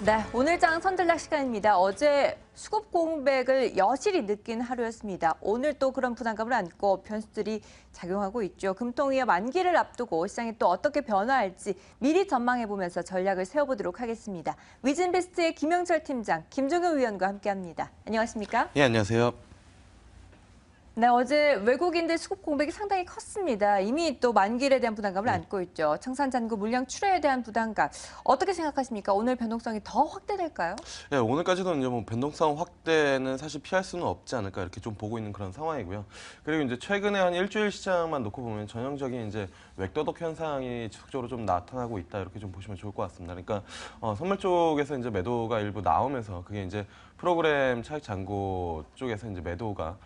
네, 오늘 장 선전락 시간입니다. 어제 수급 공백을 여실히 느낀 하루였습니다. 오늘 또 그런 부담감을 안고 변수들이 작용하고 있죠. 금통위업 만기를 앞두고 시장이 또 어떻게 변화할지 미리 전망해보면서 전략을 세워보도록 하겠습니다. 위진베스트의 김영철 팀장, 김종효 위원과 함께합니다. 안녕하십니까? 예, 안녕하세요. 네, 어제 외국인들 수급 공백이 상당히 컸습니다. 이미 또 만기일에 대한 부담감을 안고 있죠. 청산 잔고 물량 출하에 대한 부담감 어떻게 생각하십니까? 오늘 변동성이 더 확대될까요? 예, 오늘까지도 이제 뭐 변동성 확대는 사실 피할 수는 없지 않을까 이렇게 좀 보고 있는 그런 상황이고요. 그리고 이제 최근에 한 일주일 시장만 놓고 보면 전형적인 이제 외도독 현상이 지속적으로 좀 나타나고 있다 이렇게 좀 보시면 좋을 것 같습니다. 그러니까 선물 쪽에서 이제 매도가 일부 나오면서 그게 이제 프로그램 차익 잔고 쪽에서 이제 매도가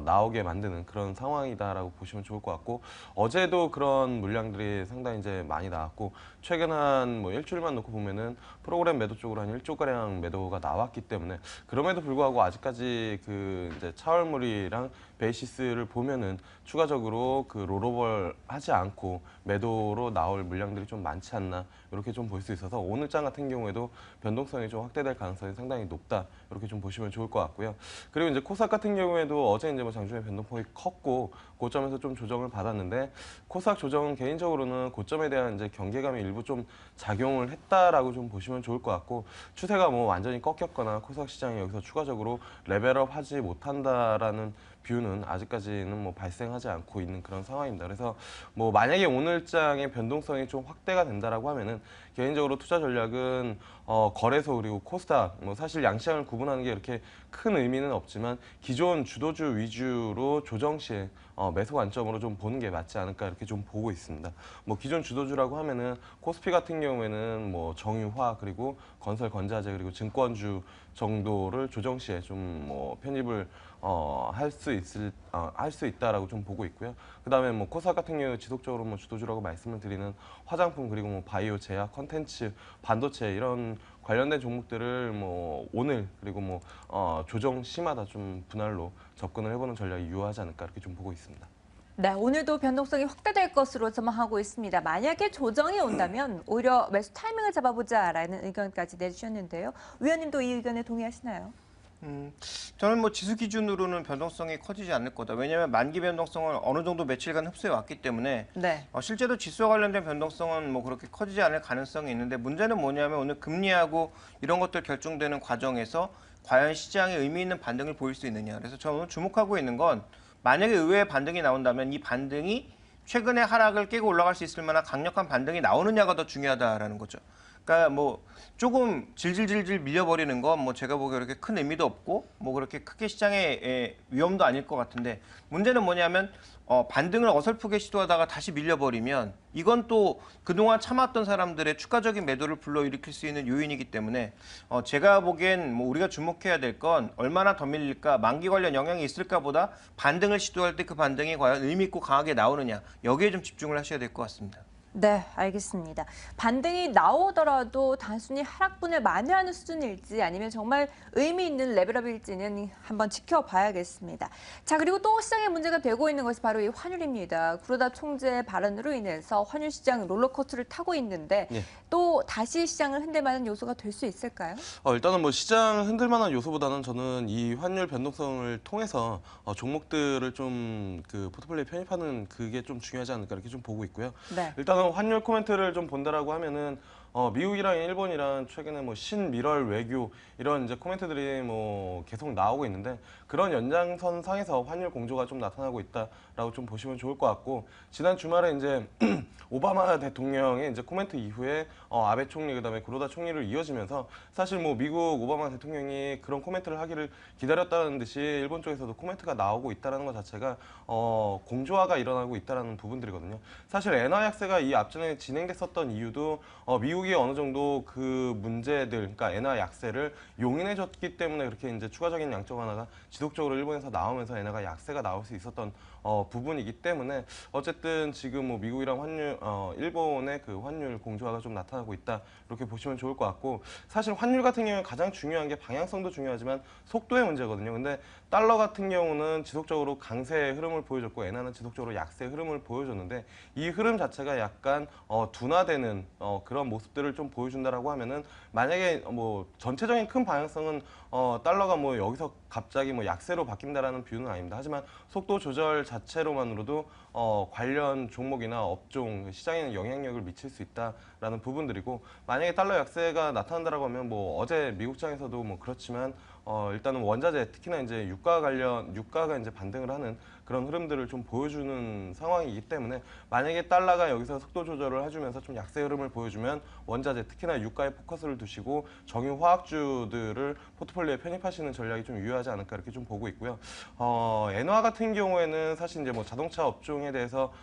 나오게 만드는 그런 상황이다라고 보시면 좋을 것 같고, 어제도 그런 물량들이 상당히 이제 많이 나왔고, 최근 한 뭐 일주일만 놓고 보면은 프로그램 매도 쪽으로 한 1조가량 매도가 나왔기 때문에, 그럼에도 불구하고 아직까지 그 이제 차월물이랑 베이시스를 보면은 추가적으로 그 롤오버 하지 않고 매도로 나올 물량들이 좀 많지 않나 이렇게 좀 볼 수 있어서, 오늘 장 같은 경우에도 변동성이 좀 확대될 가능성이 상당히 높다 이렇게 좀 보시면 좋을 것 같고요. 그리고 이제 코스닥 같은 경우에도 어제 이제 뭐 장중에 변동폭이 컸고 고점에서 좀 조정을 받았는데, 코스닥 조정은 개인적으로는 고점에 대한 이제 경계감이 일부 좀 작용을 했다라고 좀 보시면 좋을 것 같고, 추세가 뭐 완전히 꺾였거나 코스닥 시장이 여기서 추가적으로 레벨업 하지 못한다라는 뷰는 아직까지는 뭐 발생하지 않고 있는 그런 상황입니다. 그래서 뭐 만약에 오늘장의 변동성이 좀 확대가 된다라고 하면은, 개인적으로 투자 전략은 거래소 그리고 코스닥, 뭐 사실 양시장을 구분하는 게 이렇게 큰 의미는 없지만 기존 주도주 위주로 조정 시에 매수 관점으로 좀 보는 게 맞지 않을까 이렇게 좀 보고 있습니다. 뭐 기존 주도주라고 하면은 코스피 같은 경우에는 뭐 정유화 그리고 건설 건자재 그리고 증권주 정도를 조정 시에 좀 뭐 편입을 할 수 있다라고 좀 보고 있고요. 그다음에 뭐 코스닥 같은 경우 지속적으로 뭐 주도주라고 말씀을 드리는 화장품 그리고 뭐 바이오, 제약, 컨텐츠, 반도체 이런 관련된 종목들을 뭐 오늘 그리고 뭐 조정 시마다 좀 분할로 접근을 해보는 전략이 유효하지 않을까 이렇게 좀 보고 있습니다. 네, 오늘도 변동성이 확대될 것으로 전망하고 있습니다. 만약에 조정이 온다면 오히려 매수 타이밍을 잡아보자라는 의견까지 내주셨는데요. 위원님도 이 의견에 동의하시나요? 저는 뭐 지수 기준으로는 변동성이 커지지 않을 거다. 왜냐하면 만기 변동성을 어느 정도 며칠간 흡수해 왔기 때문에 네. 실제로 지수와 관련된 변동성은 뭐 그렇게 커지지 않을 가능성이 있는데, 문제는 뭐냐면 오늘 금리하고 이런 것들 결정되는 과정에서 과연 시장에 의미 있는 반등을 보일 수 있느냐. 그래서 저는 오늘 주목하고 있는 건, 만약에 의외의 반등이 나온다면 이 반등이 최근의 하락을 깨고 올라갈 수 있을 만한 강력한 반등이 나오느냐가 더 중요하다라는 거죠. 그러니까 뭐 조금 질질질질 밀려버리는 건 뭐 제가 보기에 그렇게 큰 의미도 없고 뭐 그렇게 크게 시장의 위험도 아닐 것 같은데, 문제는 뭐냐면 반등을 어설프게 시도하다가 다시 밀려버리면 이건 또 그동안 참았던 사람들의 추가적인 매도를 불러일으킬 수 있는 요인이기 때문에 제가 보기엔 뭐 우리가 주목해야 될 건 얼마나 더 밀릴까, 만기 관련 영향이 있을까 보다 반등을 시도할 때 그 반등이 과연 의미 있고 강하게 나오느냐, 여기에 좀 집중을 하셔야 될 것 같습니다. 네, 알겠습니다. 반등이 나오더라도 단순히 하락분을 만회하는 수준일지 아니면 정말 의미 있는 레벨업일지는 한번 지켜봐야겠습니다. 자, 그리고 또 시장에 문제가 되고 있는 것이 바로 이 환율입니다. 구로다 총재의 발언으로 인해서 환율 시장 롤러코스터를 타고 있는데 예. 또 다시 시장을 흔들 만한 요소가 될 수 있을까요? 일단은 뭐 시장 흔들 만한 요소보다는 저는 이 환율 변동성을 통해서 종목들을 좀 그 포트폴리오에 편입하는 그게 좀 중요하지 않을까 이렇게 좀 보고 있고요. 네. 일단은 환율 코멘트를 좀 본다라고 하면은 미국이랑 일본이랑 최근에 뭐 신미럴 외교 이런 이제 코멘트들이 뭐 계속 나오고 있는데, 그런 연장선 상에서 환율 공조가 좀 나타나고 있다라고 좀 보시면 좋을 것 같고, 지난 주말에 이제 오바마 대통령의 이제 코멘트 이후에 아베 총리 그다음에 구로다 총리를 이어지면서, 사실 뭐 미국 오바마 대통령이 그런 코멘트를 하기를 기다렸다는 듯이 일본 쪽에서도 코멘트가 나오고 있다는 것 자체가 공조화가 일어나고 있다는 부분들이거든요. 사실 엔화 약세가 이 앞전에 진행됐었던 이유도 미국이 어느 정도 그 문제들, 그러니까 엔화 약세를 용인해줬기 때문에 그렇게 이제 추가적인 양적 완화가 지속적으로 일본에서 나오면서 엔화가 약세가 나올 수 있었던 부분이기 때문에 어쨌든 지금 뭐 미국이랑 일본의 그 환율 공조화가 좀 나타나고 있다 이렇게 보시면 좋을 것 같고 사실 환율 같은 경우는 가장 중요한 게 방향성도 중요하지만 속도의 문제거든요. 근데 달러 같은 경우는 지속적으로 강세의 흐름을 보여줬고 엔화는 지속적으로 약세의 흐름을 보여줬는데 이 흐름 자체가 약간 둔화되는 그런 모습들을 좀 보여준다라고 하면은 만약에 뭐 전체적인 큰 방향성은 달러가 뭐 여기서 갑자기 뭐 약세로 바뀐다라는 뷰는 아닙니다. 하지만 속도 조절 자체로만으로도 관련 종목이나 업종 시장에는 영향력을 미칠 수 있다라는 부분들이고 만약에 달러 약세가 나타난다라고 하면 뭐 어제 미국장에서도 뭐 그렇지만 일단은 원자재 특히나 이제 유가가 이제 반등을 하는 그런 흐름들을 좀 보여주는 상황이기 때문에 만약에 달러가 여기서 속도 조절을 해주면서 좀 약세 흐름을 보여주면 원자재 특히나 유가에 포커스를 두시고 정유 화학주들을 포트폴리오에 편입하시는 전략이 좀 유효하지 않을까 이렇게 좀 보고 있고요. 엔화 같은 경우에는 사실 이제 뭐 자동차 업종에 대해서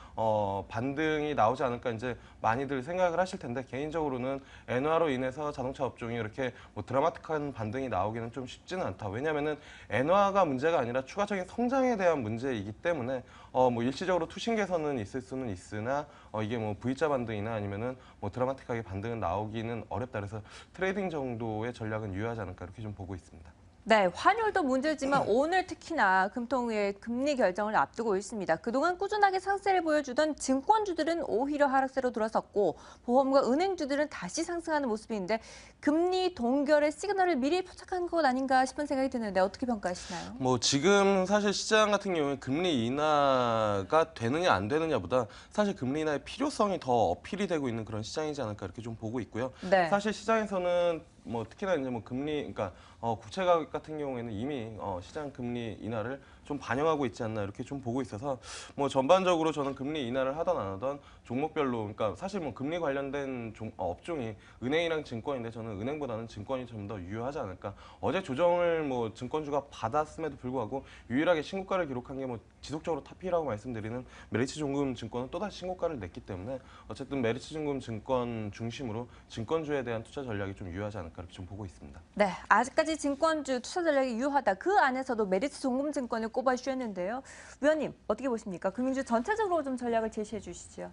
반등이 나오지 않을까 이제 많이들 생각을 하실 텐데 개인적으로는 엔화로 인해서 자동차 업종이 이렇게 뭐 드라마틱한 반등이 나오기는 좀 쉽지는 않다. 왜냐하면은 엔화가 문제가 아니라 추가적인 성장에 대한 문제이기 때문에 뭐 일시적으로 투신 개선은 있을 수는 있으나 이게 뭐 V자 반등이나 아니면은 뭐 드라마틱하게 반등은 나오기는 어렵다. 그래서 트레이딩 정도의 전략은 유효하지 않을까 이렇게 좀 보고 있습니다. 네, 환율도 문제지만 오늘 특히나 금통위의 금리 결정을 앞두고 있습니다. 그동안 꾸준하게 상세를 보여주던 증권주들은 오히려 하락세로 돌아섰고 보험과 은행주들은 다시 상승하는 모습인데 금리 동결의 시그널을 미리 포착한 것 아닌가 싶은 생각이 드는데 어떻게 평가하시나요? 뭐 지금 사실 시장 같은 경우에 금리 인하가 되느냐 안 되느냐보다 사실 금리 인하의 필요성이 더 어필이 되고 있는 그런 시장이지 않을까 이렇게 좀 보고 있고요. 네. 사실 시장에서는 뭐 특히나 이제 뭐 금리 그러니까 국채 가격 같은 경우에는 이미 시장 금리 인하를 좀 반영하고 있지 않나 이렇게 좀 보고 있어서 뭐 전반적으로 저는 금리 인하를 하던 안 하던 종목별로 그러니까 사실 뭐 금리 관련된 업종이 은행이랑 증권인데 저는 은행보다는 증권이 좀 더 유효하지 않을까. 어제 조정을 뭐 증권주가 받았음에도 불구하고 유일하게 신고가를 기록한 게 뭐 지속적으로 탑이라고 말씀드리는 메리츠증권은 또다시 신고가를 냈기 때문에 어쨌든 메리츠증권 중심으로 증권주에 대한 투자 전략이 좀 유효하지 않을까 이렇게 좀 보고 있습니다. 네, 아직까지 증권주 투자 전략이 유효하다. 그 안에서도 메리츠 종금증권을 꼽아주셨는데요. 위원님, 어떻게 보십니까? 금융주 전체적으로 좀 전략을 제시해 주시죠.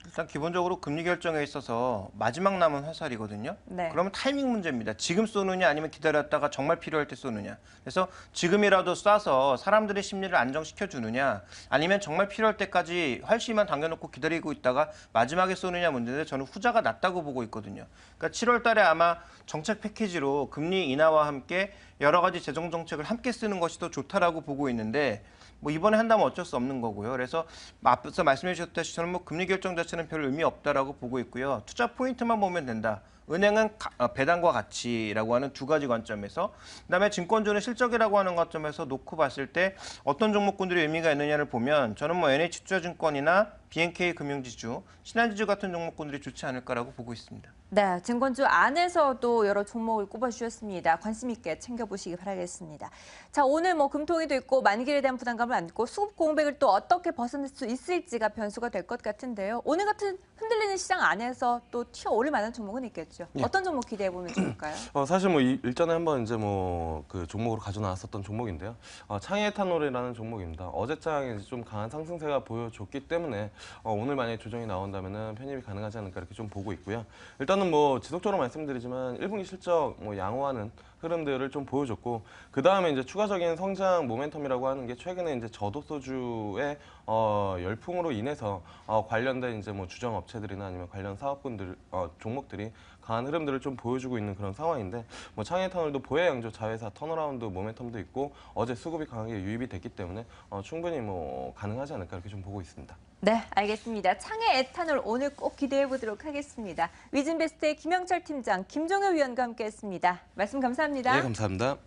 일단 기본적으로 금리 결정에 있어서 마지막 남은 화살이거든요. 네. 그러면 타이밍 문제입니다. 지금 쏘느냐 아니면 기다렸다가 정말 필요할 때 쏘느냐. 그래서 지금이라도 쏴서 사람들의 심리를 안정시켜 주느냐 아니면 정말 필요할 때까지 활시만 당겨놓고 기다리고 있다가 마지막에 쏘느냐 문제인데 저는 후자가 낫다고 보고 있거든요. 그러니까 7월 달에 아마 정책 패키지로 금리 인하와 함께 여러 가지 재정 정책을 함께 쓰는 것이 더 좋다라고 보고 있는데 뭐 이번에 한다면 어쩔 수 없는 거고요. 그래서 앞서 말씀해 주셨다시피 저는 뭐 금리 결정 자체는 별 의미 없다라고 보고 있고요. 투자 포인트만 보면 된다. 은행은 배당과 가치라고 하는 두 가지 관점에서 그다음에 증권주는 실적이라고 하는 관점에서 놓고 봤을 때 어떤 종목군들이 의미가 있느냐를 보면 저는 뭐 NH투자증권이나 BNK 금융지주, 신한지주 같은 종목군들이 좋지 않을까라고 보고 있습니다. 네, 증권주 안에서도 여러 종목을 꼽아주셨습니다. 관심 있게 챙겨보시기 바라겠습니다. 자, 오늘 뭐 금통위도 있고 만기에 대한 부담감을 안고 수급 공백을 또 어떻게 벗어날 수 있을지가 변수가 될 것 같은데요. 오늘 같은 흔들리는 시장 안에서 또 튀어오를 만한 종목은 있겠죠. 예. 어떤 종목 기대해 보면 좋을까요? 사실 뭐 일전에 한번 이제 뭐 그 종목으로 가져 나왔었던 종목인데요. 창의에탄올이라는 종목입니다. 어제장에 좀 강한 상승세가 보여줬기 때문에 오늘 만약에 조정이 나온다면은 편입이 가능하지 않을까 이렇게 좀 보고 있고요. 일단은 뭐 지속적으로 말씀드리지만 1분기 실적 뭐 양호하는 흐름들을 좀 보여줬고 그 다음에 이제 추가적인 성장 모멘텀이라고 하는 게 최근에 이제 저도 소주의 열풍으로 인해서 관련된 이제 뭐 주정 업체들이나 아니면 관련 사업군들 종목들이 강한 흐름들을 좀 보여주고 있는 그런 상황인데 뭐 창의에탄올도 보혜 양조 자회사 턴어라운드 모멘텀도 있고 어제 수급이 강하게 유입이 됐기 때문에 충분히 뭐 가능하지 않을까 이렇게 좀 보고 있습니다. 네, 알겠습니다. 창의 에탄올 오늘 꼭 기대해 보도록 하겠습니다. 위진베스트의 김영철 팀장, 김종효 위원과 함께했습니다. 말씀 감사합니다. 네, 감사합니다.